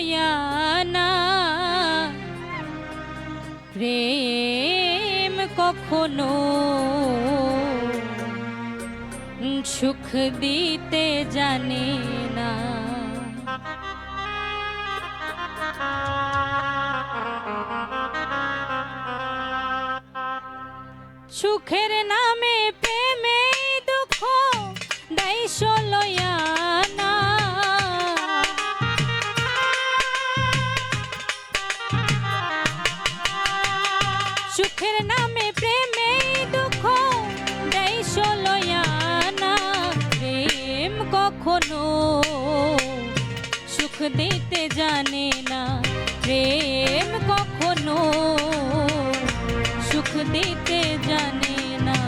লইয়া না প্রেম কখনো সুখ দিতে জানে না। সুখের নামে প্রেমে দুঃখ দাইশ লইয়া না সুখের নামে প্রেমে দুঃখ দাইশ লইয়া না প্রেম কখনো সুখ দিতে জানে না প্রেম কখনো সুখ দিতে জানে না।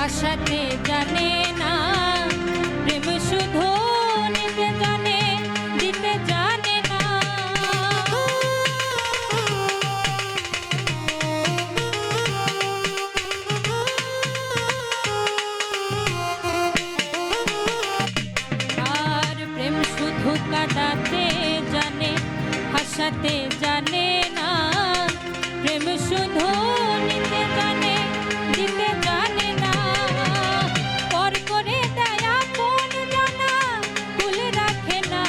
আশাতে জানে না প্রেম শুধু নিতে জানে দিতে জানে না। আর প্রেম শুধু কাটাতে জানে হাসাতে জানে না প্রেম শুধু নিতে জানে দিতে জানে না। পর করে দেয় আপন জানা ভুল রাখে না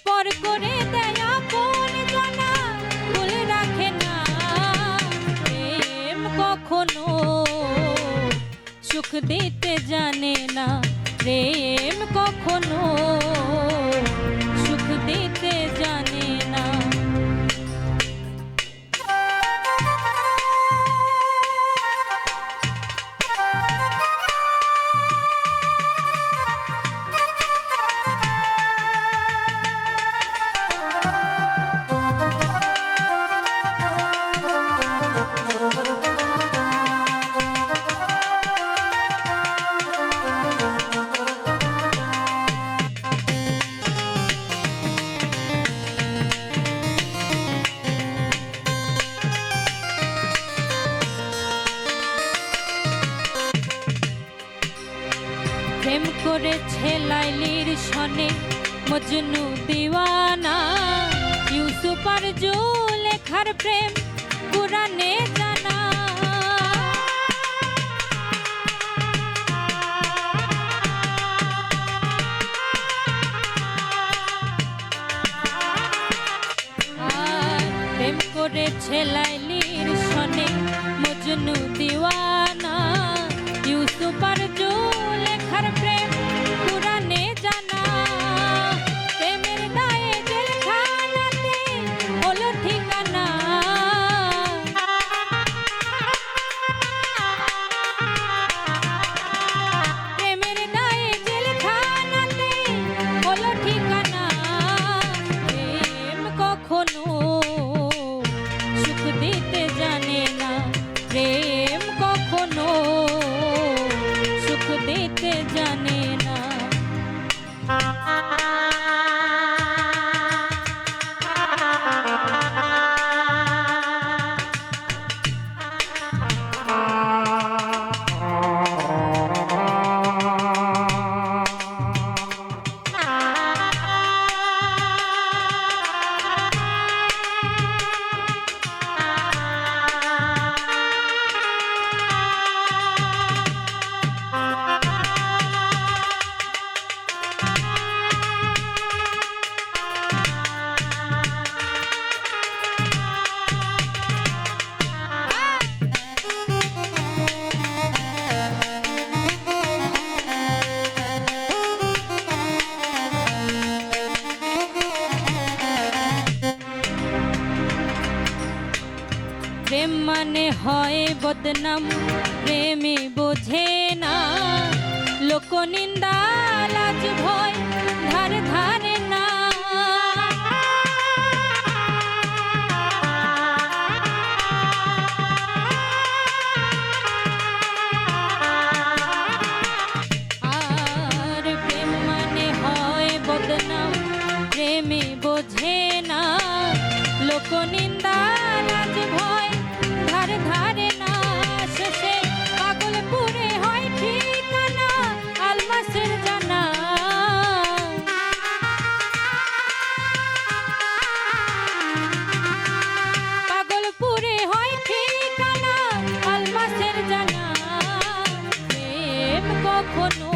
পর করে দেয় আপন জানা ভুল রাখে না। প্রেম কখনো সুখ দিতে জানে না প্রেম কখনো সুখ দিতে জানে না। প্রেম করেছে লাইলির সনে মজনু দিওয়ানা ইউসুফ আর জুলেখার প্রেম কুরআনে জানা। আর প্রেম করেছে লাইলির সনে মজনু দিওয়ানা ইউসুফ আর জুলেখার প্রেম কুরআনে জানা। প্রেমের গায়ে জেলখানাতে হলো ঠিকানা বদনাম প্রেমে বোঝে না, লোকনিন্দা লাজ ভয় ধার ধারে না। আর প্রেম মানে হয় বদনাম প্রেমে বোঝে না, লোকনিন্দা লাজ ভয় ধারে ধারে না। শেষে পাগলপুরে হয় ঠিকানা আলমাসের জানা। পাগলপুরে হয় ঠিকানা আলমাসের জানা। প্রেম কখনো